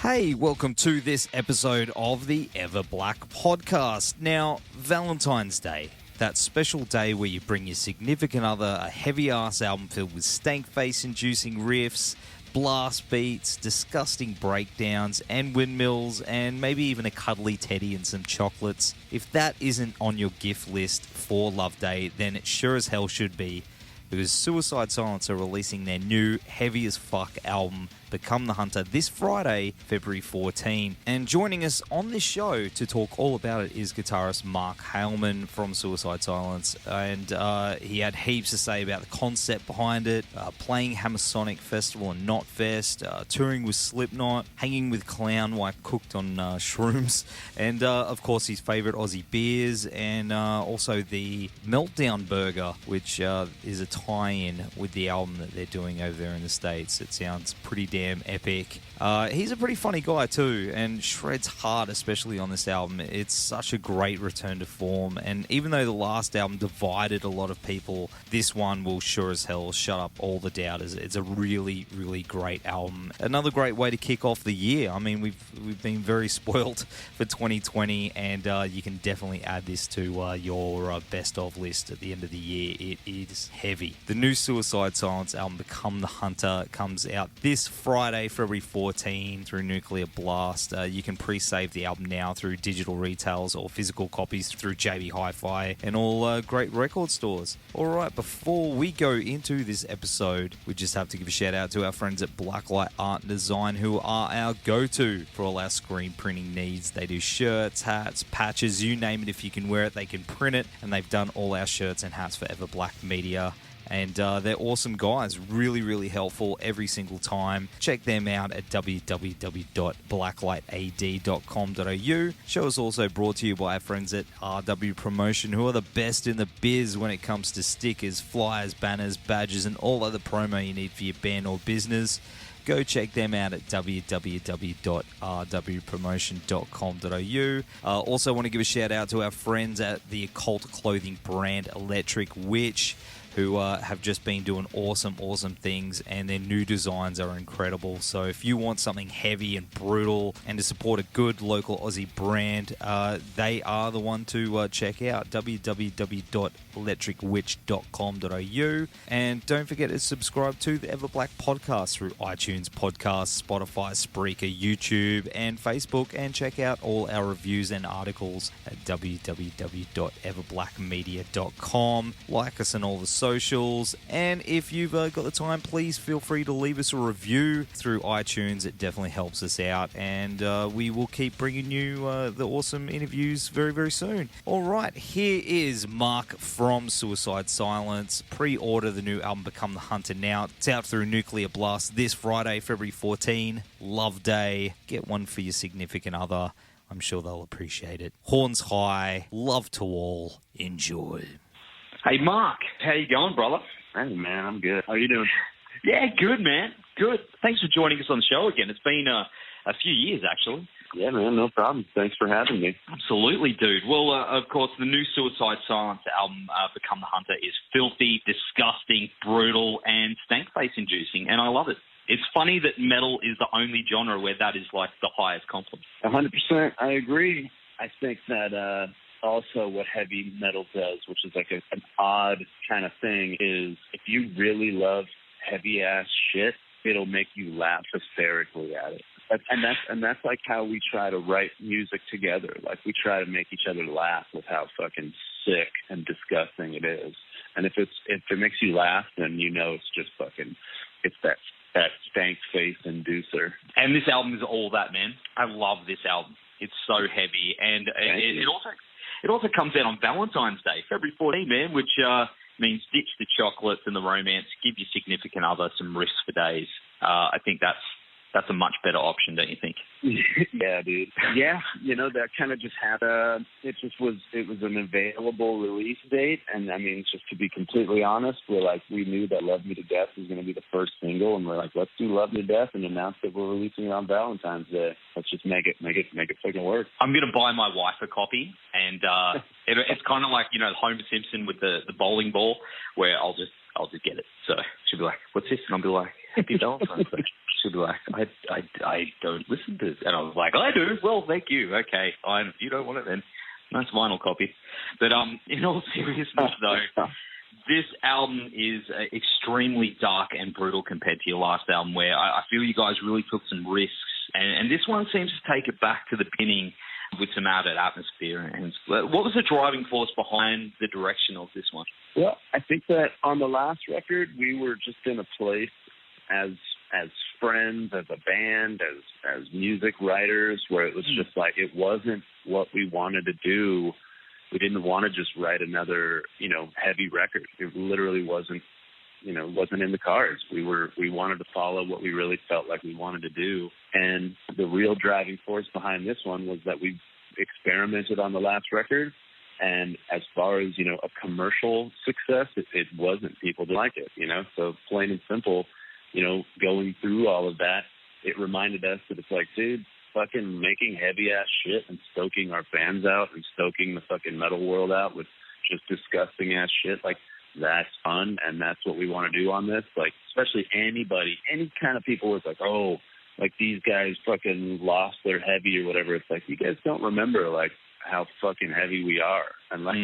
Hey, welcome to this episode of the EVERBLACK Podcast. Now, Valentine's Day, that special day where you bring your significant other a heavy-ass album filled with stank-face-inducing riffs, blast beats, disgusting breakdowns, and windmills, and maybe even a cuddly teddy and some chocolates. If that isn't on your gift list for Love Day, then it sure as hell should be, because Suicide Silence are releasing their new heavy-as-fuck album, Become the Hunter, this Friday, February 14. And joining us on this show to talk all about it is guitarist Mark Heylmun from Suicide Silence. And he had heaps to say about the concept behind it, playing Hammersonic Festival and Knotfest, touring with Slipknot, hanging with Clown while cooked on shrooms, and of course his favourite Aussie beers, and also the Meltdown burger, which is a tie-in with the album that they're doing over there in the States. It sounds pretty damn epic. He's a pretty funny guy too, and shreds hard, especially on this album. It's such a great return to form, and even though the last album divided a lot of people, this one will sure as hell shut up all the doubters. It's a really, really great album. Another great way to kick off the year. I mean, we've been very spoiled for 2020, and you can definitely add this to your best of list at the end of the year. It is heavy. The new Suicide Silence album, Become the Hunter, comes out this Friday, February 14, through Nuclear Blast. You can pre-save the album now through digital retails or physical copies through JB Hi-Fi and all great record stores. Alright, before we go into this episode, we just have to give a shout out to our friends at Blacklight Art and Design, who are our go-to for all our screen printing needs. They do shirts, hats, patches, you name it. If you can wear it, they can print it, and they've done all our shirts and hats for EVERBLACK Media. And they're awesome guys, really, really helpful every single time. Check them out at www.blacklightad.com.au. Show is also brought to you by our friends at RW Promotion, who are the best in the biz when it comes to stickers, flyers, banners, badges, and all other promo you need for your band or business. Go check them out at www.rwpromotion.com.au. Also want to give a shout out to our friends at the occult clothing brand Electric Witch, who have just been doing awesome things, and their new designs are incredible. So if you want something heavy and brutal and to support a good local Aussie brand, they are the one to check out, www.electricwitch.com.au. And don't forget to subscribe to the EVERBLACK Podcast through iTunes Podcasts, Spotify, Spreaker, YouTube, and Facebook, and check out all our reviews and articles at www.everblackmedia.com. Like us on all the socials, and if you've got the time, please feel free to leave us a review through iTunes. It definitely helps us out, and we will keep bringing you the awesome interviews very, very soon. Alright, here is Mark from Suicide Silence. Pre-order the new album Become the Hunter now. It's out through Nuclear Blast this Friday, February 14. Love Day. Get one for your significant other. I'm sure they'll appreciate it. Horns high, love to all, enjoy. Hey, Mark, how you going, brother? Hey, man, I'm good. How you doing? Yeah, good, man. Good. Thanks for joining us on the show again. It's been a few years, actually. Yeah, man, no problem. Thanks for having me. Absolutely, dude. Well, of course, the new Suicide Silence album, Become the Hunter, is filthy, disgusting, brutal, and stank-face-inducing, and I love it. It's funny that metal is the only genre where that is, like, the highest compliment. 100%, I agree. I think that also what heavy metal does, which is like an odd kind of thing, is if you really love heavy-ass shit, it'll make you laugh hysterically at it. And that's like how we try to write music together. Like, we try to make each other laugh with how fucking sick and disgusting it is. And if it makes you laugh, then you know it's just fucking, it's that stank face inducer. And this album is all that, man. I love this album. It's so heavy, and it also comes out on Valentine's Day, February 14, man, which means ditch the chocolates and the romance, give your significant other some risk for days. I think that's a much better option, don't you think? Yeah, dude. Yeah, you know, that kind of just happened. It was an available release date, and I mean, just to be completely honest, we knew that Love Me to Death was going to be the first single, and we're like, let's do Love Me to Death and announce that we're releasing it on Valentine's Day. Let's just make it fucking work. I'm going to buy my wife a copy, and it's kind of like, you know, Homer Simpson with the bowling ball, where I'll just get it. So she'll be like, what's this? And I'll be like, Happy Valentine's Day. she'll be like, I don't listen to this. And I was like, I do. Well, thank you. Okay, fine. If you don't want it, then nice vinyl copy. But in all seriousness, though, this album is extremely dark and brutal compared to your last album, where I feel you guys really took some risks. And this one seems to take it back to the beginning with some added atmosphere. And what was the driving force behind the direction of this one? Well, I think that on the last record, we were just in a place as friends, as a band, as music writers, where it was just like, it wasn't what we wanted to do. We didn't want to just write another, heavy record. It literally wasn't in the cards. We wanted to follow what we really felt like we wanted to do. And the real driving force behind this one was that we experimented on the last record. And as far as, a commercial success, it wasn't. People didn't like it, So plain and simple, going through all of that, it reminded us that it's like, dude, fucking making heavy-ass shit and stoking our fans out and stoking the fucking metal world out with just disgusting-ass shit, like, that's fun, and that's what we want to do on this. Like, especially any kind of people was like, oh, like, these guys fucking lost their heavy or whatever. It's like, you guys don't remember, like, how fucking heavy we are. And, like,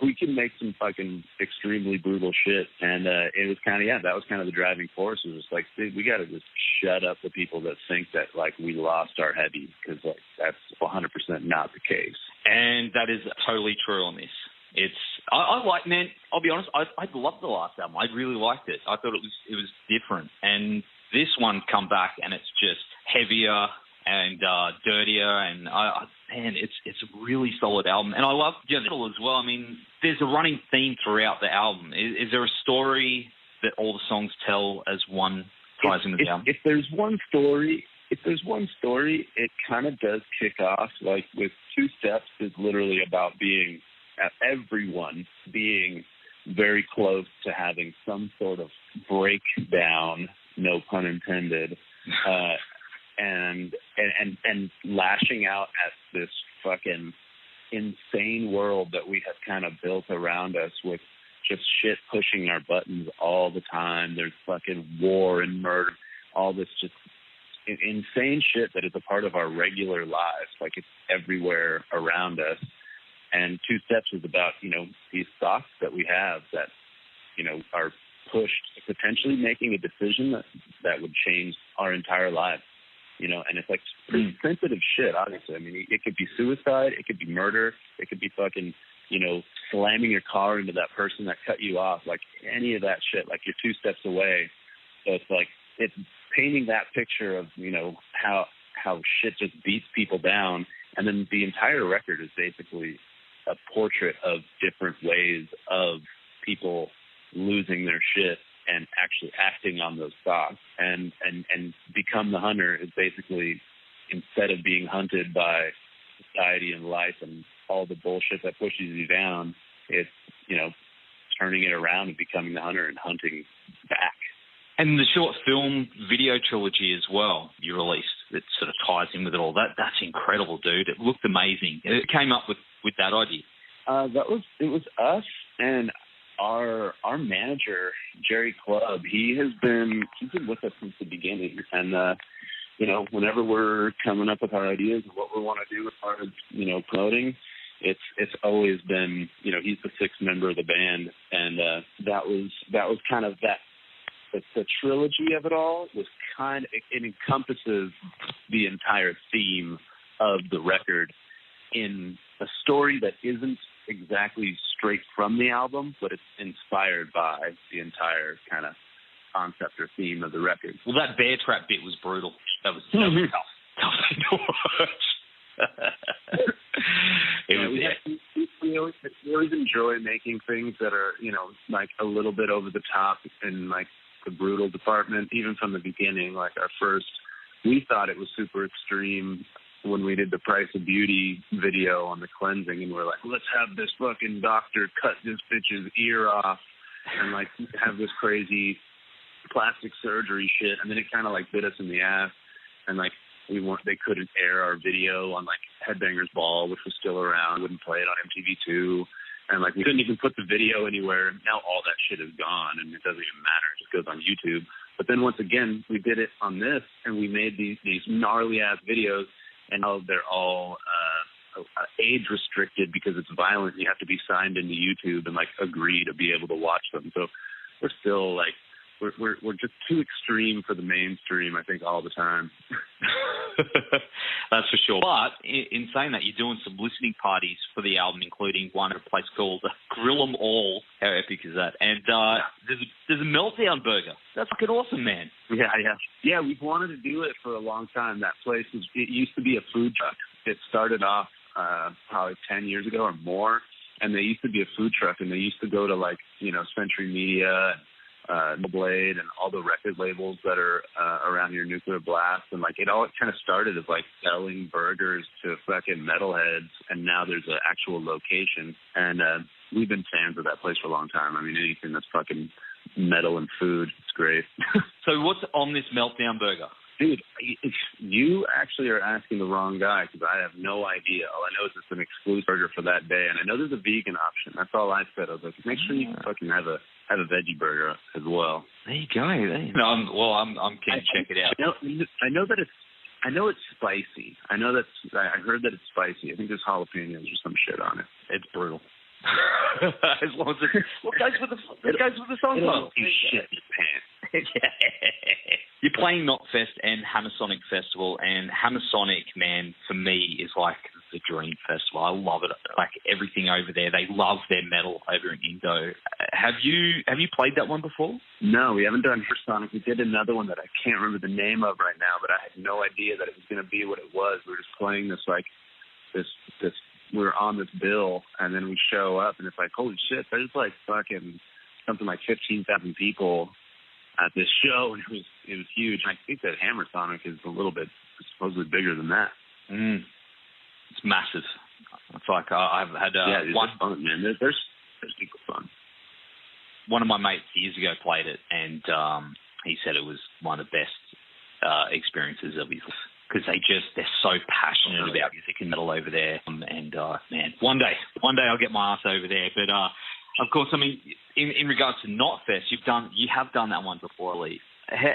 we can make some fucking extremely brutal shit. And it was kind of, that was kind of the driving force. It was just like, dude, we got to just shut up the people that think that, like, we lost our heavy, because, like, that's 100% not the case. And that is totally true on this. I like, man, I'll be honest, I loved the last album. I really liked it. I thought it was different. And this one come back and it's just heavier and dirtier, and man, it's a really solid album. And I love Metal as well. I mean, there's a running theme throughout the album. Is there a story that all the songs tell as one ties into the album? If there's one story, it kind of does kick off like with Two Steps is literally about everyone being very close to having some sort of breakdown, no pun intended, and lashing out at this fucking insane world that we have kind of built around us with just shit pushing our buttons all the time. There's fucking war and murder, all this just insane shit that is a part of our regular lives. Like, it's everywhere around us. And Two Steps is about, these thoughts that we have that, are pushed to potentially making a decision that would change our entire lives. And it's like pretty sensitive shit, obviously. I mean, it could be suicide, it could be murder, it could be fucking, slamming your car into that person that cut you off, like any of that shit, like you're 2 steps away. So it's like, it's painting that picture of, how shit just beats people down. And then the entire record is basically a portrait of different ways of people losing their shit and actually acting on those thoughts. And Become the Hunter is basically, instead of being hunted by society and life and all the bullshit that pushes you down, it's, turning it around and becoming the hunter and hunting back. And the short film video trilogy as well you released that sort of ties in with it all. That's incredible, dude. It looked amazing. It came up with that idea. It was us and our manager, Jerry Clubb. He's been with us since the beginning. And whenever we're coming up with our ideas of what we want to do as far as, promoting, it's always been, he's the sixth member of the band. And that was kind of that. The trilogy of it all was it encompasses the entire theme of the record in a story that isn't exactly straight from the album, but it's inspired by the entire kind of concept or theme of the record. Well, that bear trap bit was brutal. That was tough to watch. We always enjoy making things that are, like a little bit over the top and like the brutal department, even from the beginning. Like we thought it was super extreme when we did the Price of Beauty video on the cleansing, and we're like, let's have this fucking doctor cut this bitch's ear off and like have this crazy plastic surgery shit. And then it kind of like bit us in the ass, and like they couldn't air our video on like Headbangers Ball, which was still around, wouldn't play it on MTV2. And, like, we couldn't even put the video anywhere. Now all that shit is gone, and it doesn't even matter. It just goes on YouTube. But then once again, we did it on this, and we made these gnarly ass videos, and now they're all age restricted because it's violent. You have to be signed into YouTube and like agree to be able to watch them. So we're still like we're just too extreme for the mainstream, I think, all the time. That's for sure. But in saying that, you're doing some listening parties for the album, including one at a place called Grill 'em All. How epic is that? And there's a Meltdown burger. That's fucking awesome, man. Yeah. We've wanted to do it for a long time. That place it used to be a food truck. It started off probably 10 years ago or more, and they used to be a food truck, and they used to go to like Century Media. Blade and all the record labels that are around your Nuclear Blast, and like it all kind of started as like selling burgers to fucking metalheads, and now there's an actual location, and we've been fans of that place for a long time. I mean, anything that's fucking metal and food, it's great. So what's on this Meltdown burger? Dude, you actually are asking the wrong guy, because I have no idea. All I know is it's an exclusive burger for that day, and I know there's a vegan option. That's all I said. I was like, make sure you fucking have a veggie burger as well. There you go. I'm keen to check it out. I know it's spicy. I heard that it's spicy. I think there's jalapenos or some shit on it. It's brutal. As long as it goes with the song title. You shit in your pants. You're playing Knotfest and Hammersonic Festival, and Hammersonic, man, for me is like the dream festival. I love it. Like everything over there, they love their metal over in Indo. Have you played that one before? No, we haven't done Hammersonic. We did another one that I can't remember the name of right now, but I had no idea that it was going to be what it was. We were just playing this we're on this bill, and then we show up, and it's like, holy shit, there's like fucking something like 15,000 people at this show, and it was huge. And I think that Hammersonic is a little bit supposedly bigger than that. It's massive. It's like I've had one fun, man. There's people fun. One of my mates years ago played it, and he said it was one of the best experiences of his life. Because they're so passionate about music and metal over there. And man, one day I'll get my ass over there. But of course, I mean, in regards to Knotfest, you have done that one before, I believe.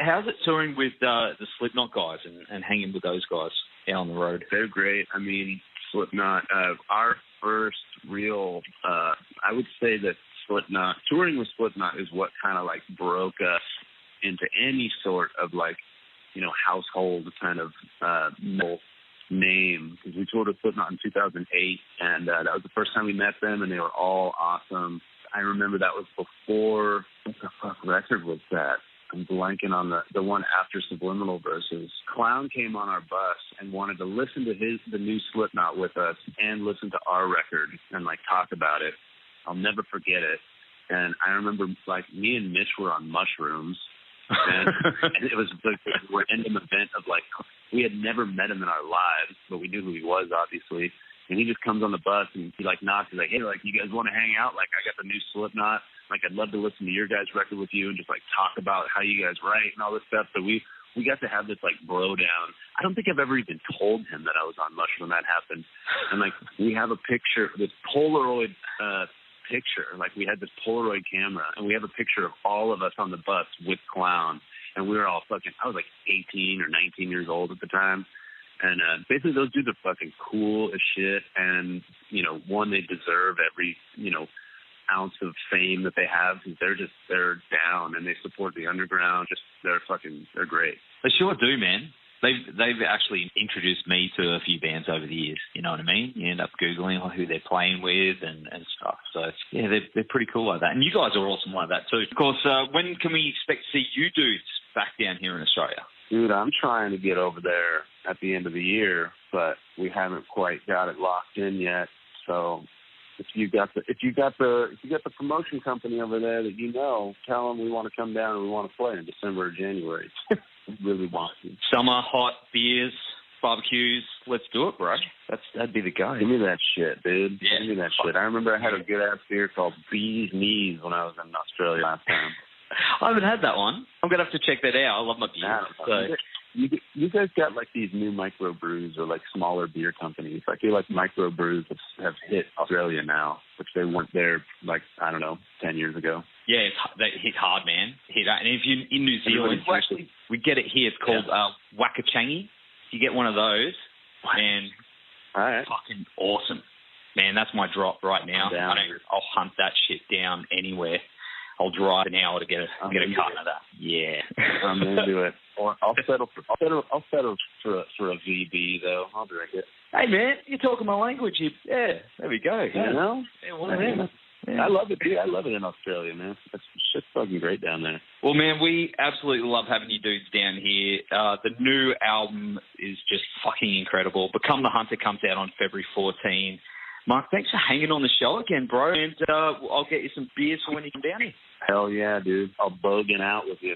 How's it touring with the Slipknot guys and hanging with those guys out on the road? They're great. I mean, Slipknot, our first real, I would say that Slipknot, touring with Slipknot is what kind of like broke us into any sort of like, household kind of name, because we toured with Slipknot in 2008, and that was the first time we met them, and they were all awesome. I remember that was before, what the fuck record was that? I'm blanking on the one after Subliminal Verses. Clown came on our bus and wanted to listen to the new Slipknot with us and listen to our record and like talk about it. I'll never forget it. And I remember like me and Mitch were on mushrooms. And it was like a random event of like, we had never met him in our lives, but we knew who he was, obviously. And he just comes on the bus and he like knocks. He's like, hey, like, you guys want to hang out? Like, I got the new Slipknot. Like, I'd love to listen to your guys' record with you and just like talk about how you guys write and all this stuff. So we got to have this like bro down. I don't think I've ever even told him that I was on mushroom when that happened. And like, we have a picture, this Polaroid picture. Like, we had this Polaroid camera, and we have a picture of all of us on the bus with Clown, and we were all fucking, I was like 18 or 19 years old at the time, and basically those dudes are fucking cool as shit, and, one, they deserve every, ounce of fame that they have, because they're down, and they support the underground, they're great. They sure do, man. They've actually introduced me to a few bands over the years. You know what I mean? You end up Googling who they're playing with and stuff. So, yeah, they're pretty cool like that. And you guys are awesome like that too. Of course, when can we expect to see you dudes back down here in Australia? Dude, I'm trying to get over there at the end of the year, but we haven't quite got it locked in yet. So if you got the promotion company over there that tell them we want to come down and we want to play in December or January. Really want to. Summer, hot, beers, barbecues. Let's do it, bro. That'd be the guy. Give me that shit, dude. Yeah. Give me that shit. I remember I had a good ass beer called Bee's Knees when I was in Australia last time. I haven't had that one. I'm gonna have to check that out. I love my beer. You guys got like these new microbrews or like smaller beer companies. I feel like microbrews have hit Australia now, which they weren't there like, I don't know, 10 years ago. Yeah, they hit hard, man. And if you're in New Zealand, we get it here. It's called Wakachangi. You get one of those, and fucking awesome. Man, that's my drop right now. I'll hunt that shit down anywhere. I'll drive an hour to get a carton of that. Yeah, I'm into it. Or I'll settle for a VB though. I'll drink it. Hey man, you're talking my language. There we go. You know? Yeah. I love it, dude. I love it in Australia, man. It's shit's fucking great down there. Well, man, we absolutely love having you dudes down here. The new album is just fucking incredible. Become the Hunter comes out on February 14. Mark, thanks for hanging on the show again, bro. And I'll get you some beers for when you come down here. Hell yeah, dude. I'll bogan out with you.